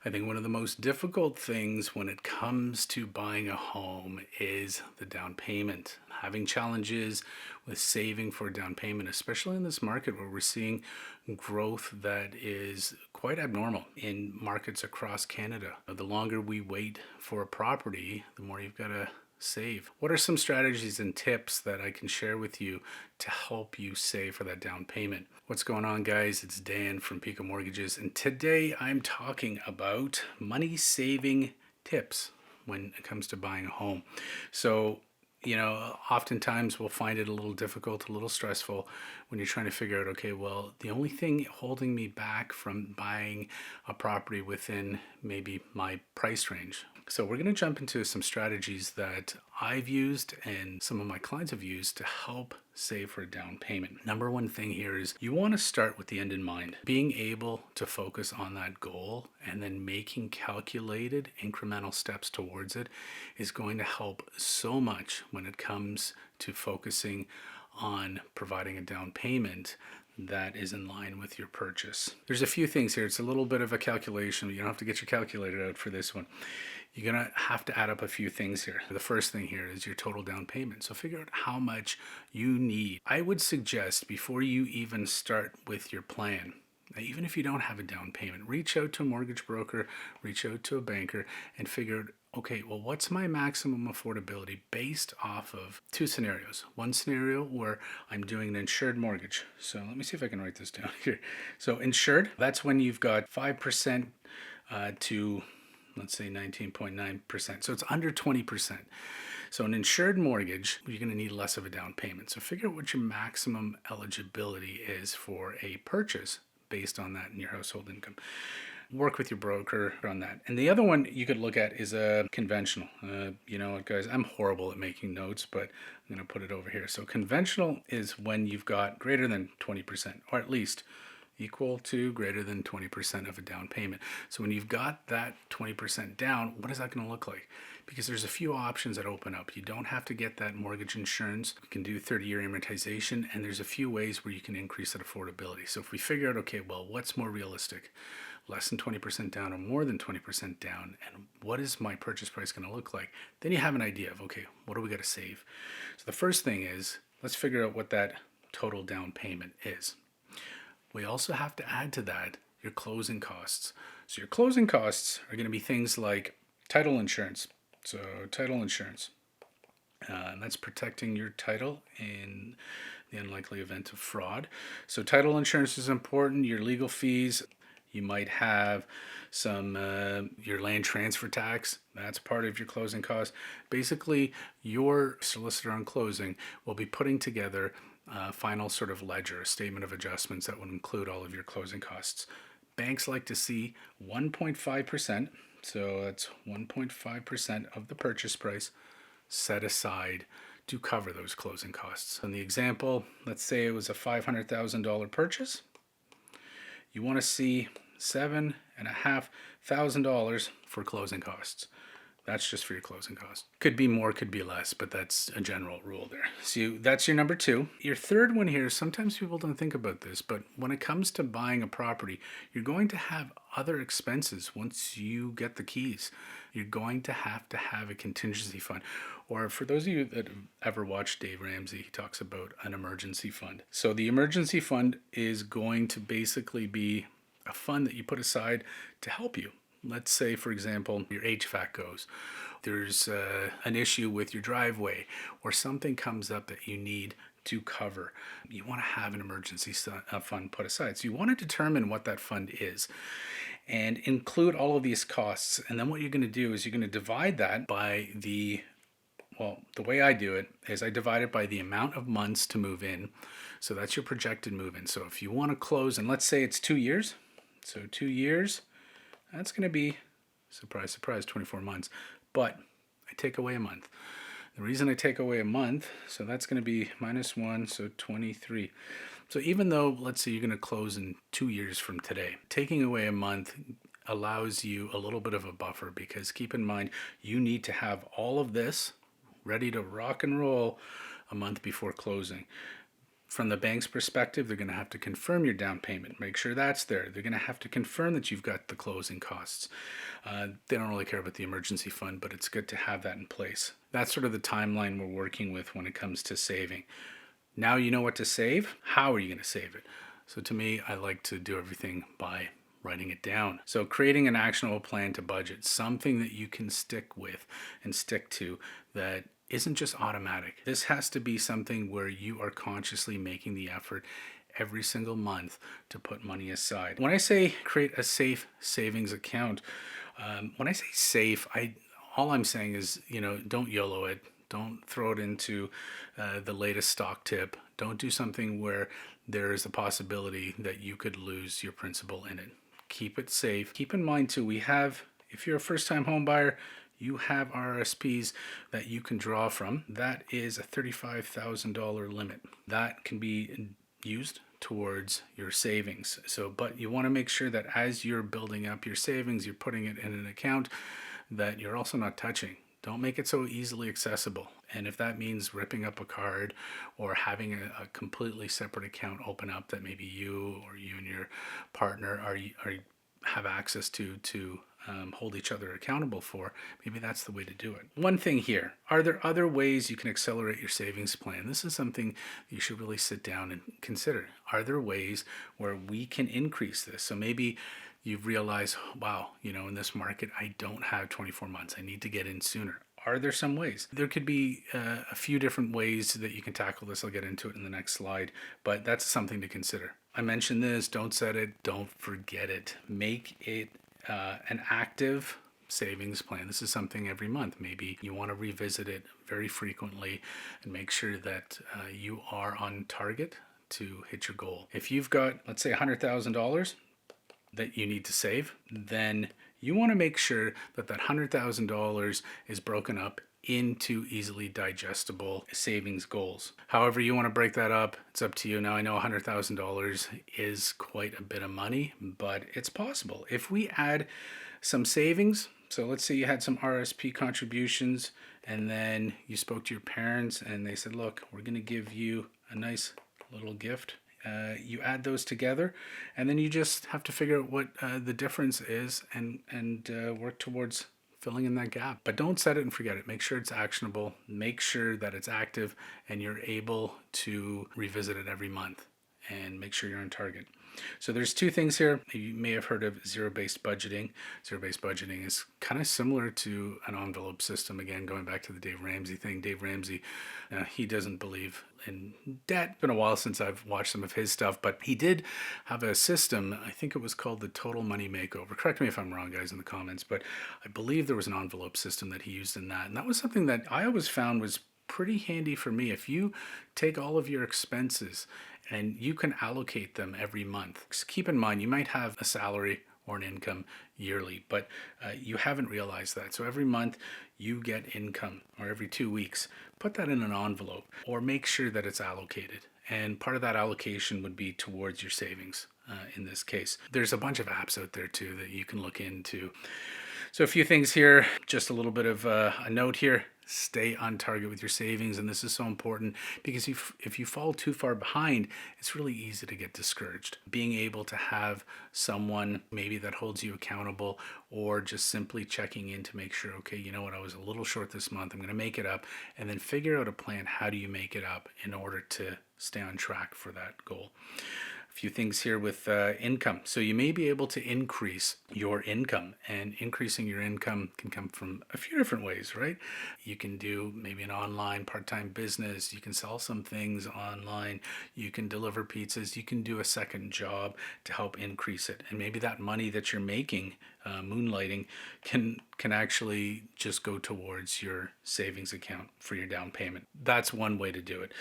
I think one of the most difficult things when it comes to buying a home is the down payment. Having challenges with saving for a down payment, especially in this market where we're seeing growth that is quite abnormal in markets across Canada. The longer we wait for a property, the more you've got to save. What are some strategies and tips that I can share with you to help you save for that down payment? What's going on, guys? It's Dan from Pekoe Mortgages, and today I'm talking about money saving tips when it comes to buying a home. So, oftentimes we'll find it a little difficult, a little stressful when you're trying to figure out, okay, well, the only thing holding me back from buying a property within maybe my price range. So we're going to jump into some strategies that I've used and some of my clients have used to help save for a down payment. Number one thing here is you want to start with the end in mind. Being able to focus on that goal and then making calculated incremental steps towards it is going to help so much when it comes to focusing on providing a down payment that is in line with your purchase. There's a few things here. It's a little bit of a calculation. You don't have to get your calculator out for this one. You're going to have to add up a few things here. The first thing here is your total down payment. So figure out how much you need. I would suggest before you even start with your plan, even if you don't have a down payment, reach out to a mortgage broker, reach out to a banker, and figure out, okay, well, what's my maximum affordability based off of two scenarios. One scenario where I'm doing an insured mortgage. So let me see if I can write this down here. So insured, that's when you've got 5% to, let's say, 19.9%. So it's under 20%. So an insured mortgage, you're going to need less of a down payment. So figure out what your maximum eligibility is for a purchase based on that in your household income. Work with your broker on that. And the other one you could look at is a conventional. You know what, guys, I'm horrible at making notes, but I'm going to put it over here. So conventional is when you've got greater than 20%, or at least equal to greater than 20% of a down payment. So when you've got that 20% down, what is that going to look like? Because there's a few options that open up. You don't have to get that mortgage insurance. You can do 30-year amortization, and there's a few ways where you can increase that affordability. So if we figure out, okay, well, what's more realistic? Less than 20% down or more than 20% down, and what is my purchase price going to look like? Then you have an idea of, okay, what do we got to save? So the first thing is, let's figure out what that total down payment is. We also have to add to that your closing costs. So your closing costs are going to be things like title insurance. So title insurance, and that's protecting your title in the unlikely event of fraud. So title insurance is important. Your legal fees. You might have some your land transfer tax. That's part of your closing costs. Basically, your solicitor on closing will be putting together final sort of ledger, a statement of adjustments that would include all of your closing costs. Banks like to see 1.5%, so that's 1.5% of the purchase price set aside to cover those closing costs. In the example, let's say it was a $500,000 purchase. You want to see $7,500 for closing costs. That's just for your closing costs. Could be more, could be less, but that's a general rule there. So that's your number two. Your third one here, sometimes people don't think about this, but when it comes to buying a property, you're going to have other expenses once you get the keys. You're going to have a contingency fund. Or for those of you that have ever watched Dave Ramsey, he talks about an emergency fund. So the emergency fund is going to basically be a fund that you put aside to help you. Let's say, for example, your HVAC goes. There's an issue with your driveway or something comes up that you need to cover. You want to have an emergency fund put aside. So you want to determine what that fund is and include all of these costs. And then what you're going to do is you're going to divide that by the way I do it is I divide it by the amount of months to move in. So that's your projected move in. So if you want to close, and let's say it's 2 years. So 2 years. That's going to be, surprise, surprise, 24 months. But I take away a month. The reason I take away a month, so that's going to be -1, so 23. So even though, let's say you're going to close in 2 years from today, taking away a month allows you a little bit of a buffer because keep in mind, you need to have all of this ready to rock and roll a month before closing. From the bank's perspective, they're going to have to confirm your down payment, make sure that's there. They're going to have to confirm that you've got the closing costs. They don't really care about the emergency fund, but it's good to have that in place. That's sort of the timeline we're working with when it comes to saving. Now you know what to save. How are you going to save it? So to me, I like to do everything by writing it down. So creating an actionable plan to budget, something that you can stick with and stick to that isn't just automatic. This has to be something where you are consciously making the effort every single month to put money aside. When I say create a safe savings account, when I say safe, all I'm saying is, don't YOLO it. Don't throw it into the latest stock tip. Don't do something where there is a possibility that you could lose your principal in it. Keep it safe. Keep in mind too, if you're a first-time home buyer, you have RSPs that you can draw from. That is a $35,000 limit. That can be used towards your savings. But you want to make sure that as you're building up your savings, you're putting it in an account that you're also not touching. Don't make it so easily accessible. And if that means ripping up a card or having a completely separate account open up that maybe you and your partner have access to hold each other accountable for, maybe that's the way to do it. One thing here, are there other ways you can accelerate your savings plan? This is something you should really sit down and consider. Are there ways where we can increase this? So maybe you've realized, wow, in this market, I don't have 24 months. I need to get in sooner. Are there some ways? There could be a few different ways that you can tackle this. I'll get into it in the next slide, but that's something to consider. I mentioned this, don't set it, don't forget it. Make it an active savings plan. This is something every month. Maybe you want to revisit it very frequently and make sure that you are on target to hit your goal. If you've got, let's say, $100,000 that you need to save, then you want to make sure that that $100,000 is broken up into easily digestible savings goals. However you want to break that up, it's up to you. Now I know $100,000 is quite a bit of money, but it's possible. If we add some savings, so let's say you had some RSP contributions and then you spoke to your parents and they said, look, we're going to give you a nice little gift. You add those together and then you just have to figure out what the difference is and work towards filling in that gap. But don't set it and forget it. Make sure it's actionable, make sure that it's active and you're able to revisit it every month and make sure you're on target. So there's two things here. You may have heard of zero-based budgeting. Zero-based budgeting is kind of similar to an envelope system. Again, going back to the Dave Ramsey thing. Dave Ramsey, he doesn't believe in debt. It's been a while since I've watched some of his stuff, but he did have a system. I think it was called the Total Money Makeover. Correct me if I'm wrong, guys, in the comments, but I believe there was an envelope system that he used in that. And that was something that I always found was pretty handy for me. If you take all of your expenses and you can allocate them every month. Just keep in mind, you might have a salary or an income yearly, but you haven't realized that. So every month you get income, or every 2 weeks, put that in an envelope or make sure that it's allocated. And part of that allocation would be towards your savings in this case. There's a bunch of apps out there too that you can look into. So a few things here, just a little bit of a note here. Stay on target with your savings, and this is so important because if you fall too far behind, it's really easy to get discouraged. Being able to have someone maybe that holds you accountable, or just simply checking in to make sure, okay, you know what, I was a little short this month, I'm going to make it up, and then figure out a plan. How do you make it up in order to stay on track for that goal? A few things here with income. So you may be able to increase your income, and increasing your income can come from a few different ways, right? You can do maybe an online part-time business. You can sell some things online. You can deliver pizzas. You can do a second job to help increase it. And maybe that money that you're making moonlighting can actually just go towards your savings account for your down payment. That's one way to do it.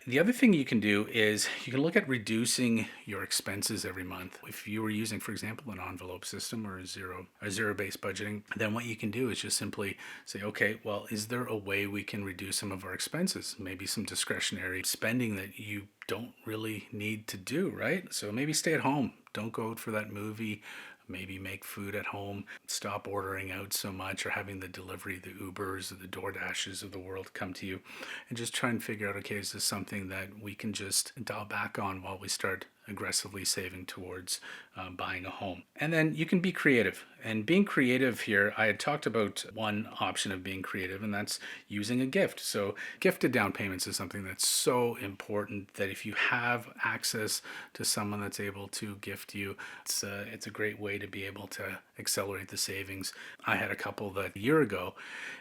The other thing you can do is you can look at reducing your expenses every month. If you were using, for example, an envelope system or a zero-based budgeting, then what you can do is just simply say, okay, well, is there a way we can reduce some of our expenses? Maybe some discretionary spending that you don't really need to do, right? So maybe stay at home. Don't go out for that movie. maybe make food at home, stop ordering out so much or having the delivery, the Ubers or the DoorDashes of the world come to you, and just try and figure out, okay, is this something that we can just dial back on while we start aggressively saving towards buying a home. And then you can be creative. And being creative here, I had talked about one option of being creative, and that's using a gift. So gifted down payments is something that's so important that if you have access to someone that's able to gift you, it's a great way to be able to accelerate the savings. I had a couple that a year ago,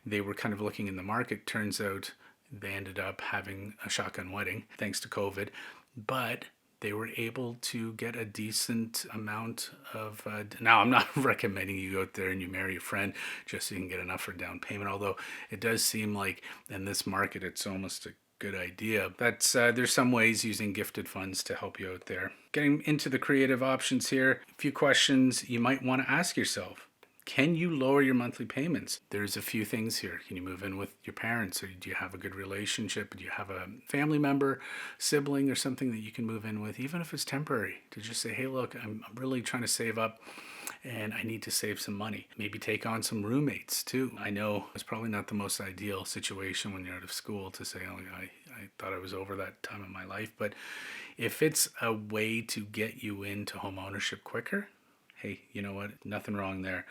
they were kind of looking in the market. Turns out they ended up having a shotgun wedding thanks to COVID, but they were able to get a decent amount of. Now, I'm not recommending you go out there and you marry a friend just so you can get enough for down payment, although it does seem like in this market it's almost a good idea. That's there's some ways using gifted funds to help you out there. Getting into the creative options here, a few questions you might want to ask yourself. Can you lower your monthly payments? There's a few things here. Can you move in with your parents? Or do you have a good relationship? Do you have a family member, sibling, or something that you can move in with, even if it's temporary, to just say, hey, look, I'm really trying to save up and I need to save some money. Maybe take on some roommates too. I know it's probably not the most ideal situation when you're out of school to say, oh, I thought I was over that time of my life. But if it's a way to get you into home ownership quicker, hey, you know what? Nothing wrong there.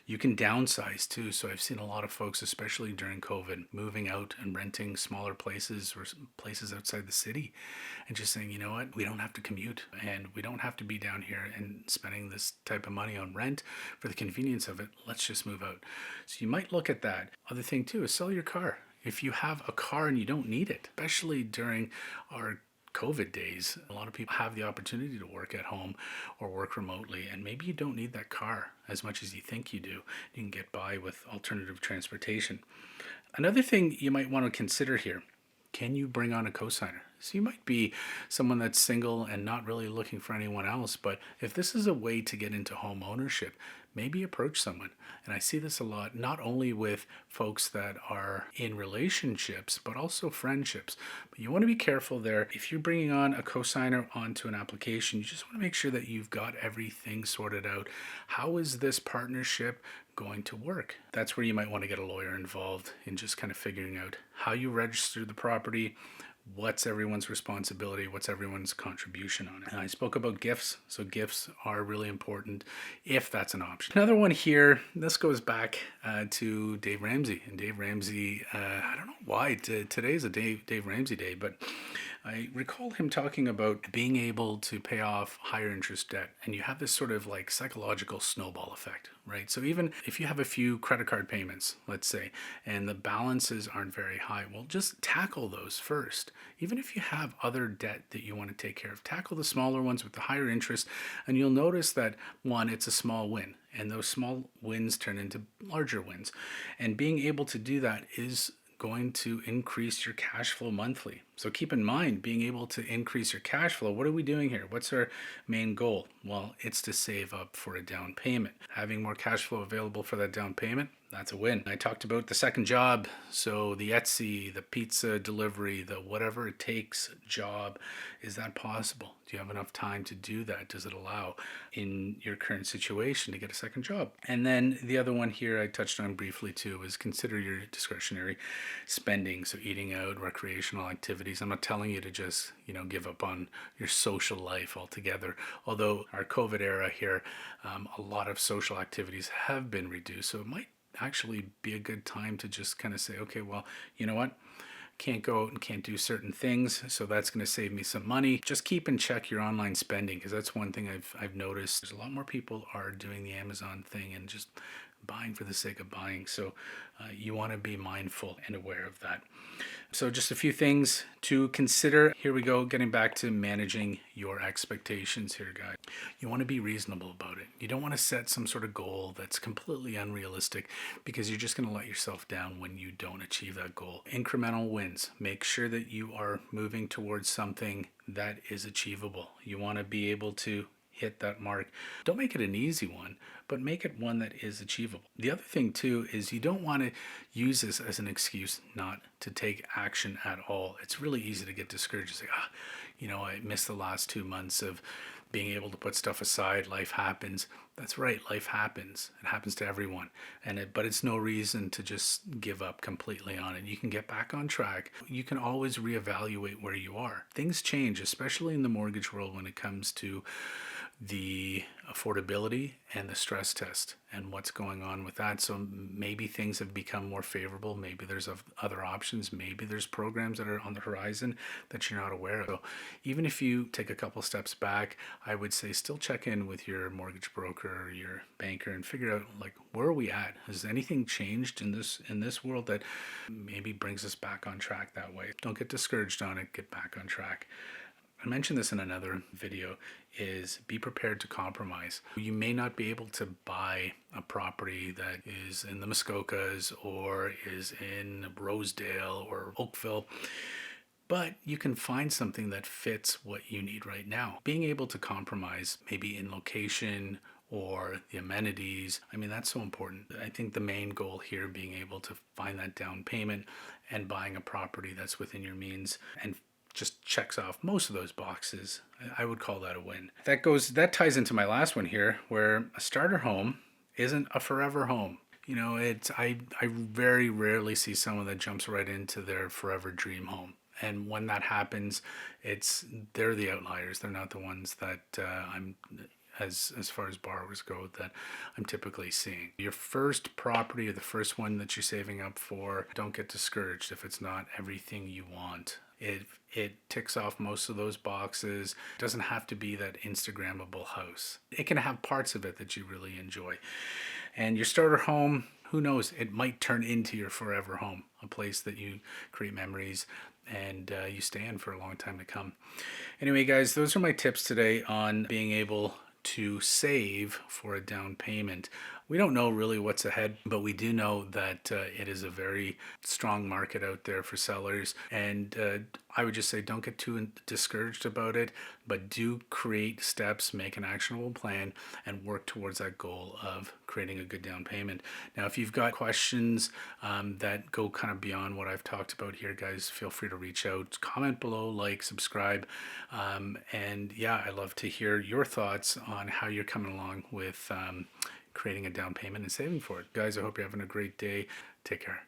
You can downsize too. So I've seen a lot of folks, especially during COVID, moving out and renting smaller places or places outside the city and just saying, you know what? We don't have to commute and we don't have to be down here and spending this type of money on rent for the convenience of it. Let's just move out. So you might look at that. Other thing too is sell your car. If you have a car and you don't need it, especially during our COVID days, a lot of people have the opportunity to work at home or work remotely, and maybe you don't need that car as much as you think you do. You can get by with alternative transportation. Another thing you might want to consider here, can you bring on a cosigner? So you might be someone that's single and not really looking for anyone else, but if this is a way to get into home ownership, maybe approach someone. And I see this a lot, not only with folks that are in relationships, but also friendships. But you want to be careful there. If you're bringing on a cosigner onto an application, you just want to make sure that you've got everything sorted out. How is this partnership going to work? That's where you might want to get a lawyer involved in just kind of figuring out how you register the property, what's everyone's responsibility, what's everyone's contribution on it. And I spoke about gifts, so gifts are really important if that's an option. Another one here, this goes back to Dave Ramsey. And Dave Ramsey, I don't know why today's a Dave Ramsey day, but I recall him talking about being able to pay off higher interest debt. And you have this sort of like psychological snowball effect, right? So even if you have a few credit card payments, let's say, and the balances aren't very high, well, just tackle those first. Even if you have other debt that you want to take care of, tackle the smaller ones with the higher interest. And you'll notice that, one, it's a small win. And those small wins turn into larger wins. And being able to do that is going to increase your cash flow monthly. So keep in mind, being able to increase your cash flow, what are we doing here? What's our main goal? Well, it's to save up for a down payment. Having more cash flow available for that down payment, that's a win. I talked about the second job, so the Etsy, the pizza delivery, the whatever it takes job. Is that possible? Do you have enough time to do that? Does it allow in your current situation to get a second job? And then the other one here I touched on briefly too is consider your discretionary spending. So eating out, recreational activities. I'm not telling you to just, give up on your social life altogether. Although our COVID era here, a lot of social activities have been reduced. So it might actually be a good time to just kind of say, okay, well, you know what? Can't go out and can't do certain things, so that's going to save me some money. Just keep in check your online spending, because that's one thing I've noticed. There's a lot more people are doing the Amazon thing and just buying for the sake of buying. So you want to be mindful and aware of that. So just a few things to consider. Here we go, getting back to managing your expectations here, guys. You want to be reasonable about it. You don't want to set some sort of goal that's completely unrealistic, because you're just going to let yourself down when you don't achieve that goal. Incremental wins. Make sure that you are moving towards something that is achievable. You want to be able to hit that mark. Don't make it an easy one, but make it one that is achievable. The other thing too is you don't want to use this as an excuse not to take action at all. It's really easy to get discouraged and say, I missed the last 2 months of being able to put stuff aside. Life happens. That's right, life happens. It happens to everyone. But it's no reason to just give up completely on it. You can get back on track. You can always reevaluate where you are. Things change, especially in the mortgage world when it comes to the affordability and the stress test and what's going on with that. So maybe things have become more favorable. Maybe there's other options. Maybe there's programs that are on the horizon that you're not aware of. So even if you take a couple steps back, I would say still check in with your mortgage broker or your banker and figure out, like, where are we at? Has anything changed in this world that maybe brings us back on track that way? Don't get discouraged on it. Get back on track. I mentioned this in another video, is be prepared to compromise. You may not be able to buy a property that is in the Muskokas or is in Rosedale or Oakville, but you can find something that fits what you need right now. Being able to compromise, maybe in location or the amenities, I mean, that's so important. I think the main goal here being able to find that down payment and buying a property that's within your means and just checks off most of those boxes. I would call that a win. That ties into my last one here, where a starter home isn't a forever home. You know, I very rarely see someone that jumps right into their forever dream home. And when that happens, they're the outliers. They're not the ones that I'm as far as borrowers go that I'm typically seeing. Your first property or the first one that you're saving up for, don't get discouraged if it's not everything you want. It ticks off most of those boxes. It doesn't have to be that Instagrammable house. It can have parts of it that you really enjoy. And your starter home, who knows, it might turn into your forever home, a place that you create memories and you stay in for a long time to come. Anyway, guys, those are my tips today on being able to save for a down payment. We don't know really what's ahead, but we do know that it is a very strong market out there for sellers. And I would just say don't get too discouraged about it, but do create steps, make an actionable plan, and work towards that goal of creating a good down payment. Now, if you've got questions that go kind of beyond what I've talked about here, guys, feel free to reach out, comment below, like, subscribe. And yeah, I'd love to hear your thoughts on how you're coming along with creating a down payment and saving for it. Guys, I hope you're having a great day. Take care.